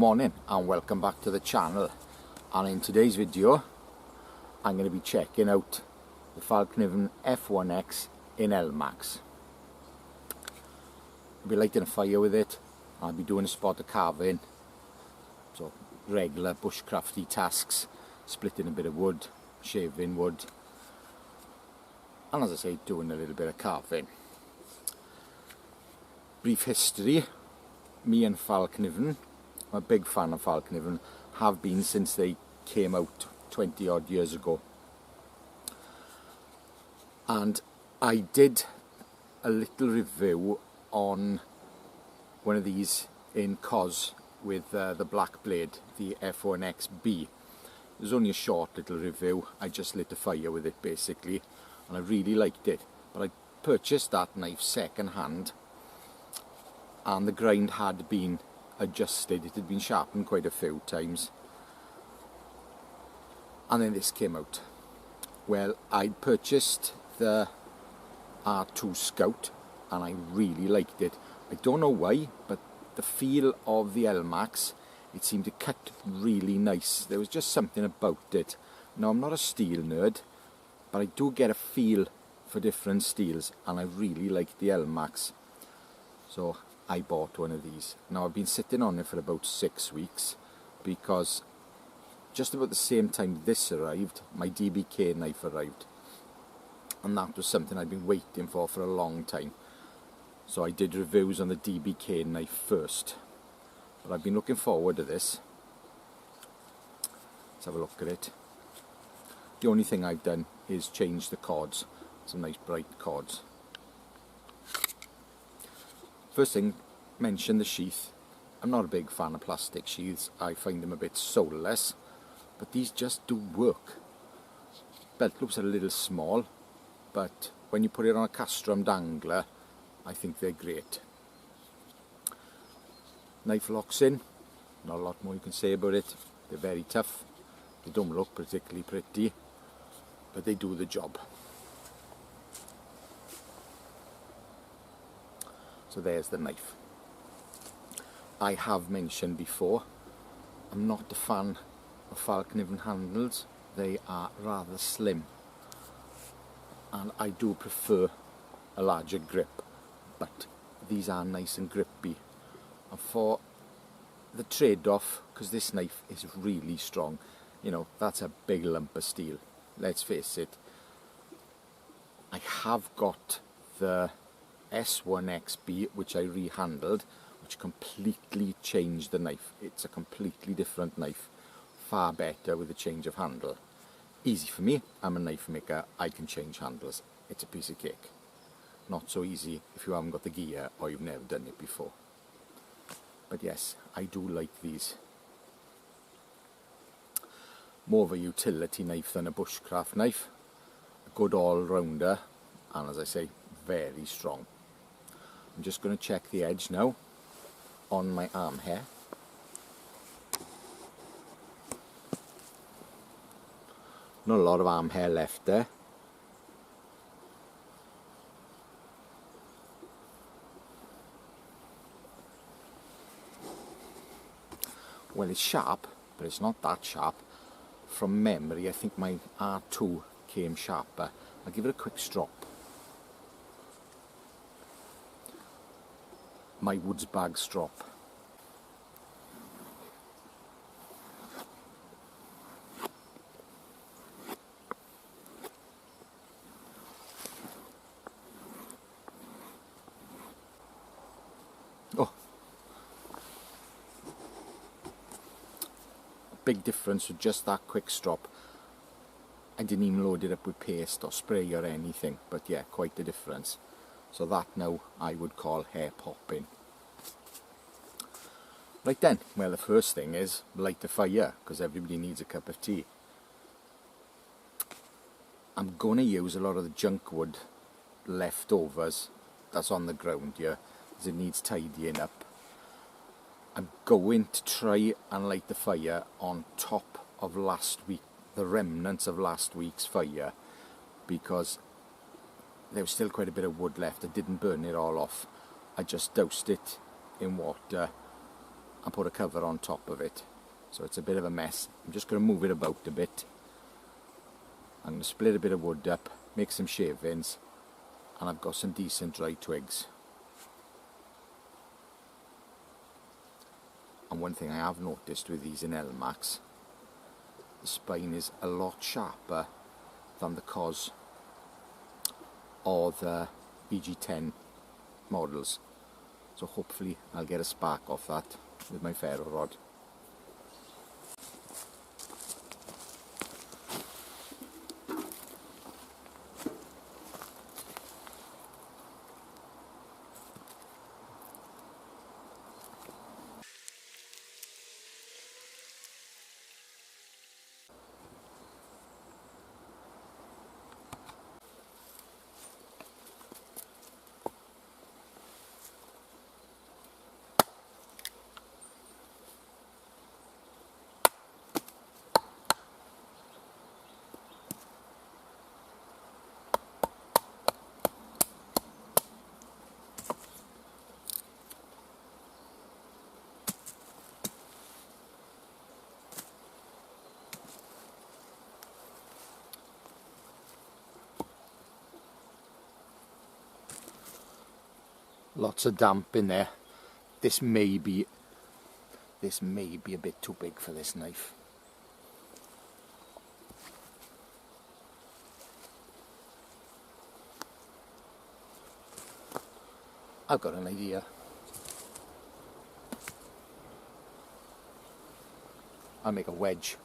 morning and welcome back to the channel, and in today's video I'm going to be checking out the Falkniven F1X in ELMAX. I'll be lighting a fire with it. I'll be doing a spot of carving, so regular bushcrafty tasks, splitting a bit of wood, shaving wood, and as I say, doing a little bit of carving. Brief history: me and Falkniven, I'm a big fan of Falkniven, have been since they came out 20 odd years ago. And I did a little review on one of these in COS with the black blade, the F1X B. It was only a short little review. I just lit a fire with it basically, and I really liked it. But I purchased that knife second hand, and the grind had been adjusted. It had been sharpened quite a few times, and then this came out. Well, I purchased the R2 Scout and I really liked it. I don't know why, but the feel of the ELMAX, it seemed to cut really nice. There was just something about it. Now, I'm not a steel nerd, but I do get a feel for different steels, and I really like the ELMAX, so I bought one of these. Now, I've been sitting on it for about 6 weeks, because just about the same time this arrived, my DBK knife arrived, and that was something I'd been waiting for a long time. So I did reviews on the DBK knife first, but I've been looking forward to this. Let's have a look at it. The only thing I've done is change the cords, some nice bright cords. First thing, mention the sheath. I'm not a big fan of plastic sheaths. I find them a bit soulless, but these just do work. Belt loops are a little small, but when you put it on a castrum dangler, I think they're great. Knife locks in, not a lot more you can say about it. They're very tough. They don't look particularly pretty, but they do the job. So there's the knife. I have mentioned before, I'm not a fan of Falkniven handles. They are rather slim, and I do prefer a larger grip, but these are nice and grippy. And for the trade-off, because this knife is really strong, you know, that's a big lump of steel, let's face it. I have got the S1XB, which I rehandled, which completely changed the knife. It's a completely different knife, far better with a change of handle. Easy for me, I'm a knife maker, I can change handles. It's a piece of cake. Not so easy if you haven't got the gear or you've never done it before. But yes, I do like these. More of a utility knife than a bushcraft knife. A good all-rounder, and as I say, very strong. I'm just going to check the edge now on my arm hair. Not a lot of arm hair left there. Well, it's sharp, but it's not that sharp. From memory, I think my R2 came sharper. I'll give it a quick strop. My Woods bag strop. Oh, big difference with just that quick strop. I didn't even load it up with paste or spray or anything, but yeah, quite the difference. So that now I would call hair popping. Right then, well, the first thing is light the fire, because everybody needs a cup of tea. I'm going to use a lot of the junk wood leftovers that's on the ground here, as it needs tidying up. I'm going to try and light the fire on top of last week, the remnants of last week's fire, because there was still quite a bit of wood left. I didn't burn it all off. I just doused it in water and put a cover on top of it. So it's a bit of a mess. I'm just going to move it about a bit. I'm going to split a bit of wood up, make some shavings, and I've got some decent dry twigs. And one thing I have noticed with these in ELMAX, the spine is a lot sharper than the cos or the VG10 models. So hopefully I'll get a spark off that with my ferro rod. Lots of damp in there. This may be a bit too big for this knife. I've got an idea. I'll make a wedge.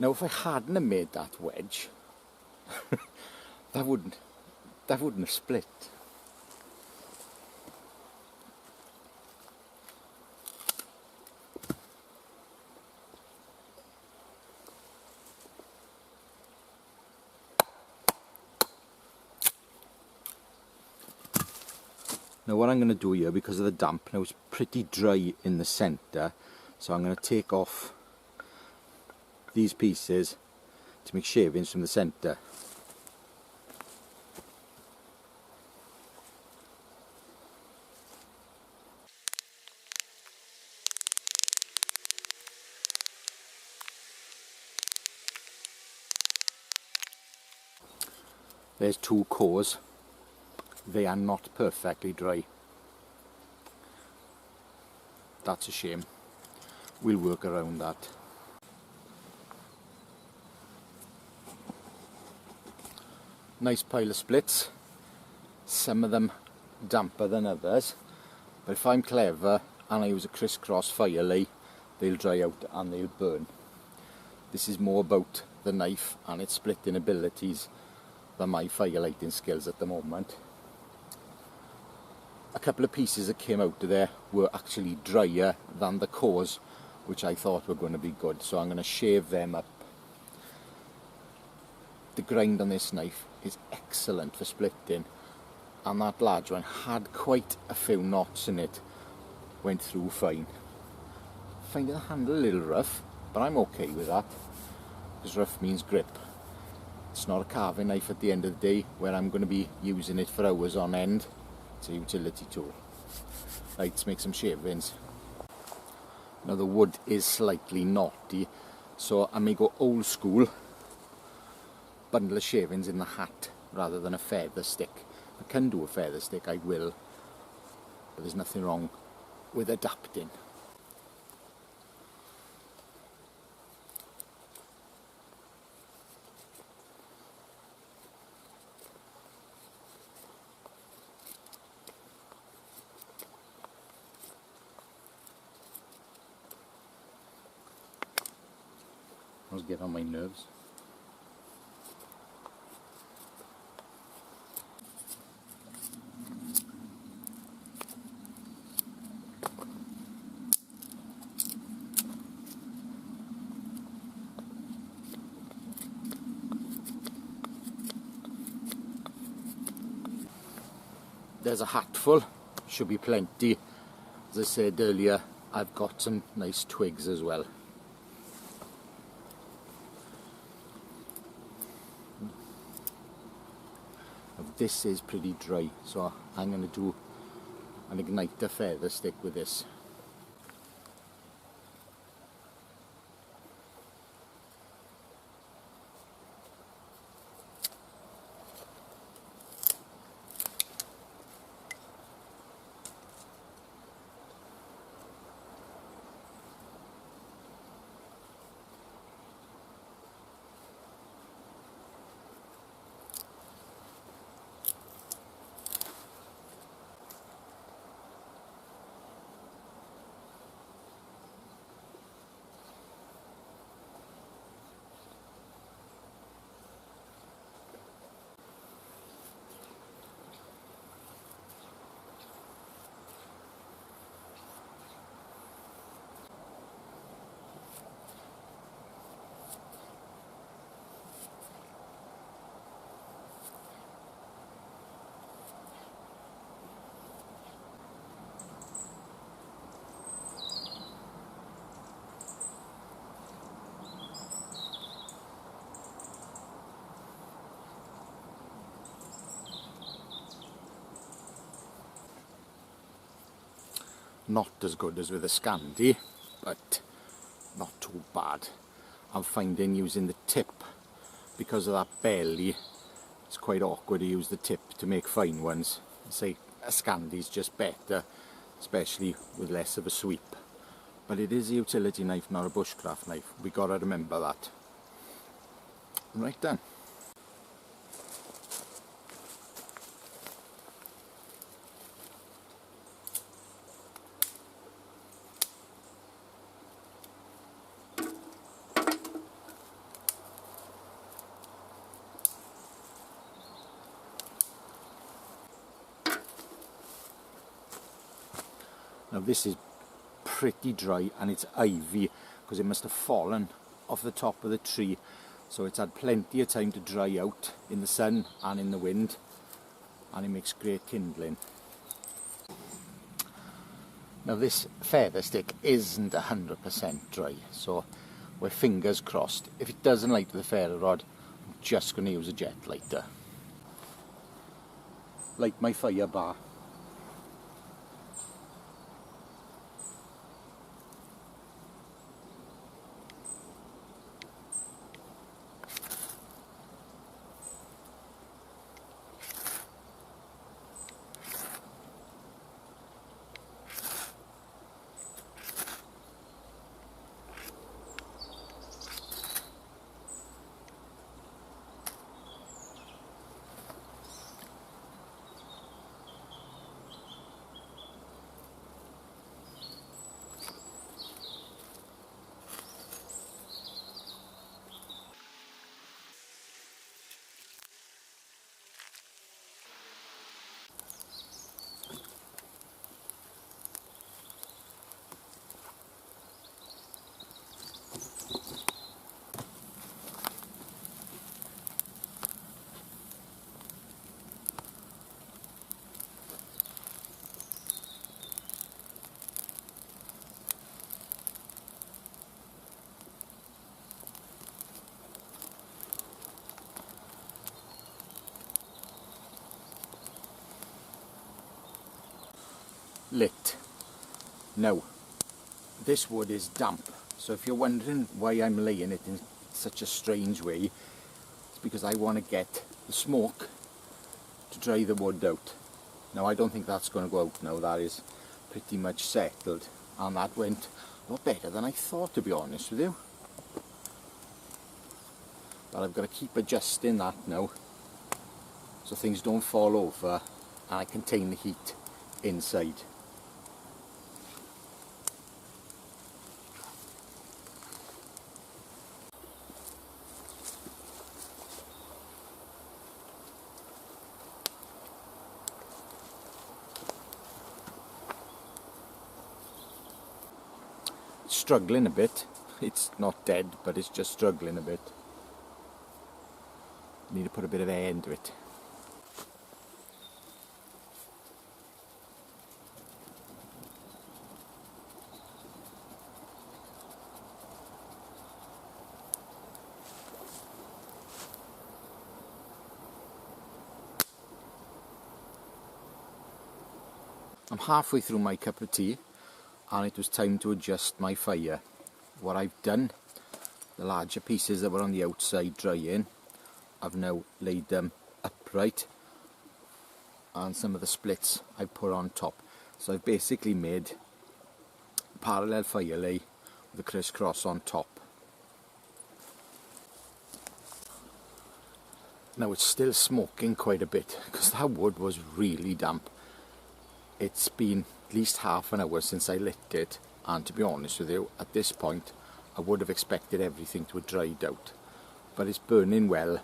Now if I hadn't have made that wedge, that wouldn't have split. Now what I'm going to do here, because of the damp, now it's pretty dry in the centre, so I'm going to take off these pieces to make shavings from the centre. There's two cores. They are not perfectly dry. That's a shame. We'll work around that. Nice pile of splits, some of them damper than others, but if I'm clever and I use a crisscross fire lay, they'll dry out and they'll burn. This is more about the knife and its splitting abilities than my fire lighting skills at the moment. A couple of pieces that came out of there were actually drier than the cores, which I thought were going to be good, so I'm going to shave them up. The grind on this knife is excellent for splitting, and that large one had quite a few knots in it, went through fine. Finding the handle a little rough, but I'm okay with that, because rough means grip. It's not a carving knife at the end of the day where I'm going to be using it for hours on end. It's a utility tool. Right, let's make some shavings. Now the wood is slightly knotty, so I may go old school, bundle of shavings in the hat rather than a feather stick. If I can do a feather stick, I will, but there's nothing wrong with adapting. I was getting on my nerves. There's a hatful, should be plenty. As I said earlier, I've got some nice twigs as well. This is pretty dry, so I'm going to do an igniter feather stick with this. Not as good as with a Scandi, but not too bad. I'm finding using the tip, because of that belly, it's quite awkward to use the tip to make fine ones. I say a Scandi's just better, especially with less of a sweep. But it is a utility knife, not a bushcraft knife. We gotta remember that. Right then. Now this is pretty dry and it's ivy because it must have fallen off the top of the tree, so it's had plenty of time to dry out in the sun and in the wind, and it makes great kindling. Now this feather stick isn't 100% dry, so we're fingers crossed. If it doesn't light with the ferro rod, I'm just going to use a jet lighter. Light my fire bar. Lit. Now, this wood is damp, so if you're wondering why I'm laying it in such a strange way, it's because I want to get the smoke to dry the wood out. Now I don't think that's going to go out now, that is pretty much settled, and that went a lot better than I thought, to be honest with you. But I've got to keep adjusting that now so things don't fall over and I contain the heat inside. Struggling a bit. It's not dead, but it's just struggling a bit. Need to put a bit of air into it. I'm halfway through my cup of tea and it was time to adjust my fire. What I've done, the larger pieces that were on the outside drying, I've now laid them upright, and some of the splits I put on top. So I've basically made a parallel fire lay with a crisscross on top. Now it's still smoking quite a bit because that wood was really damp. It's been at least half an hour since I lit it, and to be honest with you, at this point I would have expected everything to have dried out, but it's burning well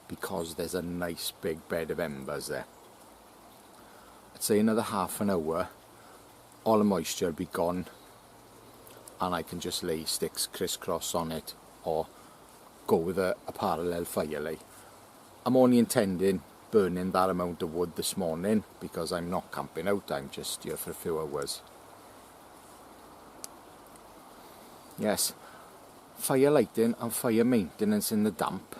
because there's a nice big bed of embers there. I'd say another half an hour, all the moisture will be gone and I can just lay sticks crisscross on it or go with a parallel fire lay. I'm only intending burning that amount of wood this morning because I'm not camping out, I'm just here for a few hours. Yes, fire lighting and fire maintenance in the damp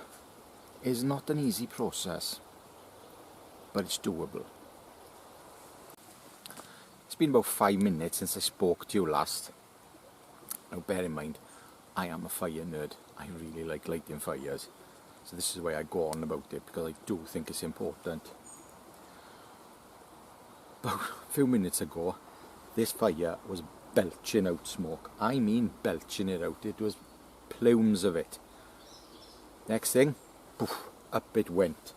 is not an easy process, but it's doable. It's been about 5 minutes since I spoke to you last. Now bear in mind, I am a fire nerd. I really like lighting fires. So this is why I go on about it, because I do think it's important. About a few minutes ago, this fire was belching out smoke. I mean belching it out. It was plumes of it. Next thing, poof, up it went.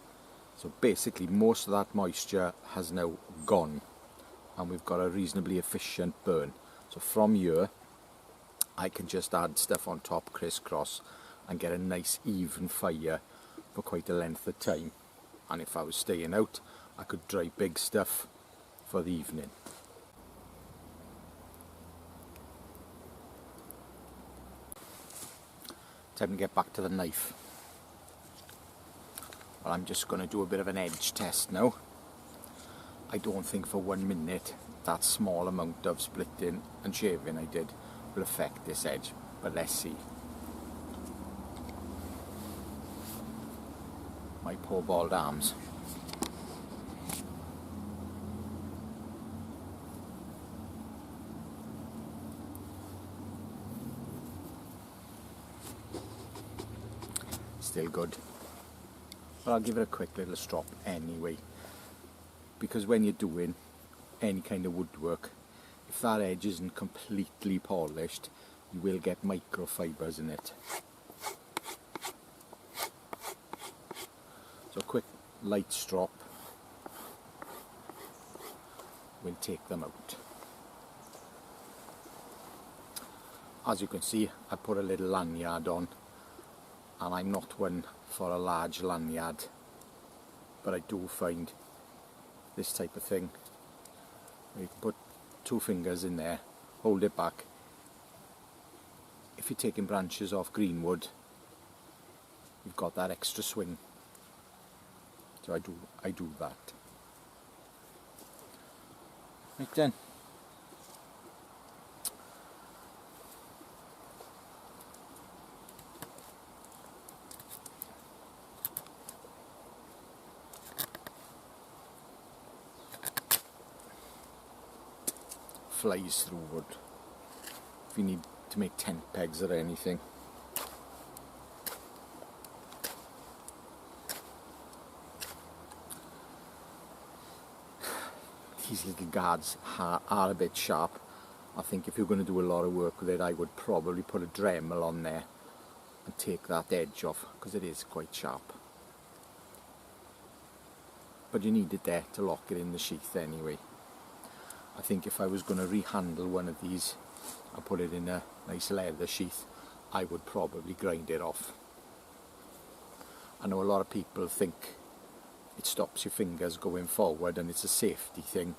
So basically most of that moisture has now gone and we've got a reasonably efficient burn. So from here, I can just add stuff on top, crisscross, and get a nice even fire for quite a length of time. And if I was staying out, I could dry big stuff for the evening. Time to get back to the knife. Well, I'm just going to do a bit of an edge test now. I don't think for 1 minute that small amount of splitting and shaving I did will affect this edge, but let's see. My poor bald arms. Still good. But I'll give it a quick little strop anyway, because when you're doing any kind of woodwork, if that edge isn't completely polished, you will get microfibers in it. So a quick light strop will take them out. As you can see, I put a little lanyard on, and I'm not one for a large lanyard, but I do find this type of thing, you can put 2 fingers in there, hold it back. If you're taking branches off greenwood, you've got that extra swing. So I do that. Right then. Flies through wood. If you need to make tent pegs or anything. these little guards are a bit sharp. I think if you're going to do a lot of work with it, I would probably put a Dremel on there and take that edge off, because it is quite sharp. But you need it there to lock it in the sheath anyway. I think if I was going to rehandle one of these and put it in a nice leather sheath, I would probably grind it off. I know a lot of people think it stops your fingers going forward and it's a safety thing,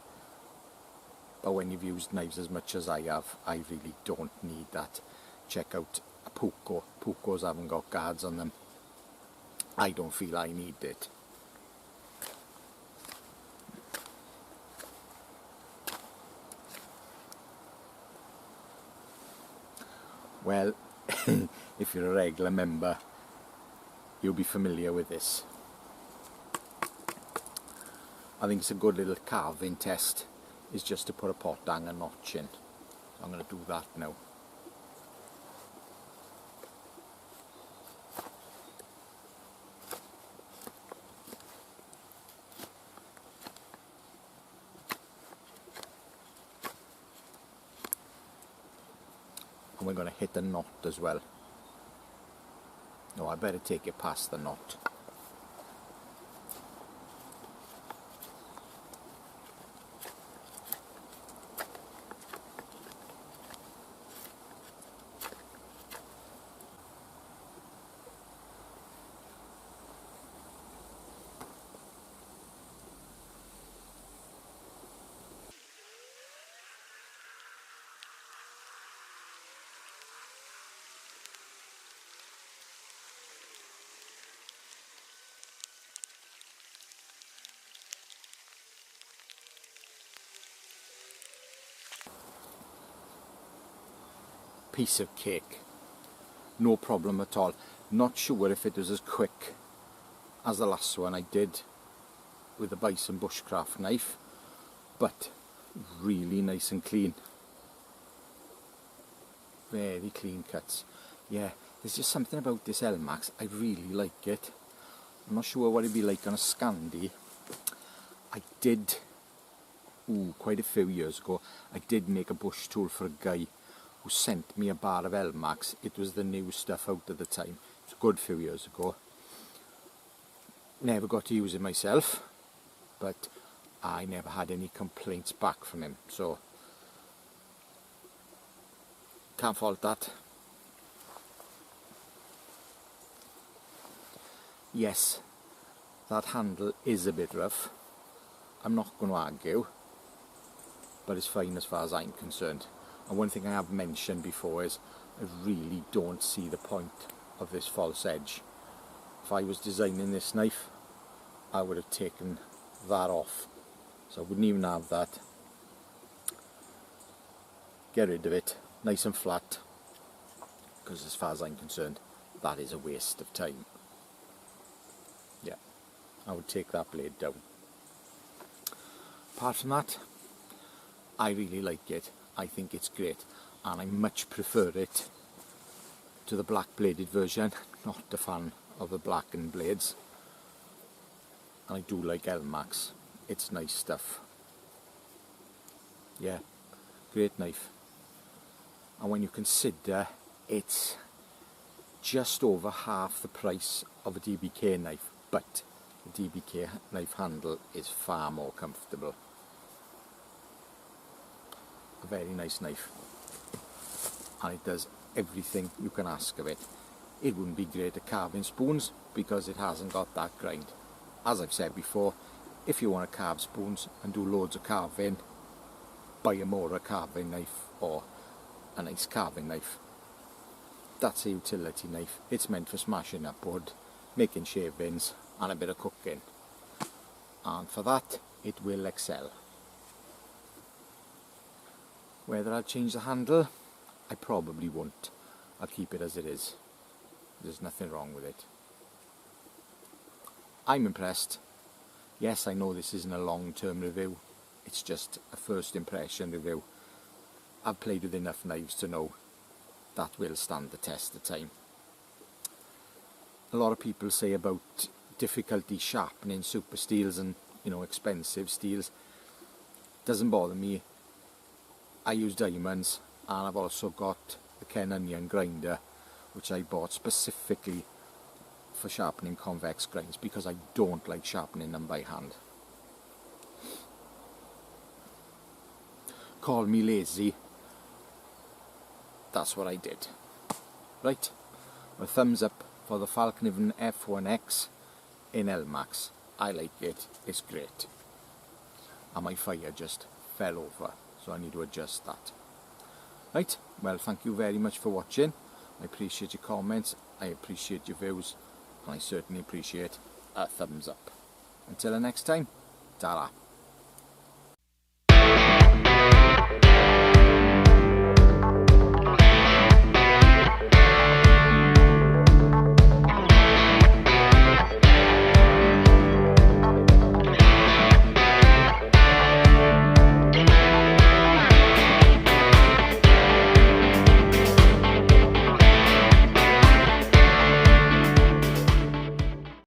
but when you've used knives as much as I have, I really don't need that. Check out a Puukko. Puukkos haven't got guards on them. I don't feel I need it. Well, if you're a regular member, you'll be familiar with this. I think it's a good little carving test, is just to put a pot hanger notch in. So I'm going to do that now. And we're going to hit the knot as well. No, I better take it past the knot. Piece of cake, no problem at all. Not sure if it was as quick as the last one I did with the Bison bushcraft knife, but really nice and clean. Very clean cuts. Yeah, there's just something about this ELMAX, I really like it. I'm not sure what it'd be like on a Scandi. I did, quite a few years ago, I did make a bush tool for a guy who sent me a bar of ELMAX. It was the new stuff out at the time. It was a good few years ago. Never got to use it myself, but I never had any complaints back from him, so can't fault that. Yes, that handle is a bit rough. I'm not going to argue, but it's fine as far as I'm concerned. And one thing I have mentioned before is I really don't see the point of this false edge. If I was designing this knife, I would have taken that off. So I wouldn't even have that. Get rid of it, nice and flat, because as far as I'm concerned, that is a waste of time. Yeah, I would take that blade down. Apart from that, I really like it. I think it's great, and I much prefer it to the black bladed version. Not a fan of the blackened blades, and I do like ELMAX. It's nice stuff. Yeah, great knife. And when you consider it's just over half the price of a DBK knife, but the DBK knife handle is far more comfortable. A very nice knife, and it does everything you can ask of it. It wouldn't be great at carving spoons because it hasn't got that grind. As I've said before, if you want to carve spoons and do loads of carving, buy a Mora carving knife or a nice carving knife. That's a utility knife. It's meant for smashing up wood, making shavings and a bit of cooking, and for that it will excel. Whether I'll change the handle, I probably won't. I'll keep it as it is. There's nothing wrong with it. I'm impressed. Yes, I know this isn't a long-term review. It's just a first impression review. I've played with enough knives to know that will stand the test of time. A lot of people say about difficulty sharpening super steels and, expensive steels. Doesn't bother me. I use diamonds, and I've also got the Ken Onion grinder, which I bought specifically for sharpening convex grains because I don't like sharpening them by hand. Call me lazy, that's what I did. Right, a thumbs up for the Falkniven F1X in ELMAX. I like it, it's great. And my fire just fell over, so I need to adjust that. Right, well, thank you very much for watching. I appreciate your comments, I appreciate your views, and I certainly appreciate a thumbs up. Until the next time, ta-ra.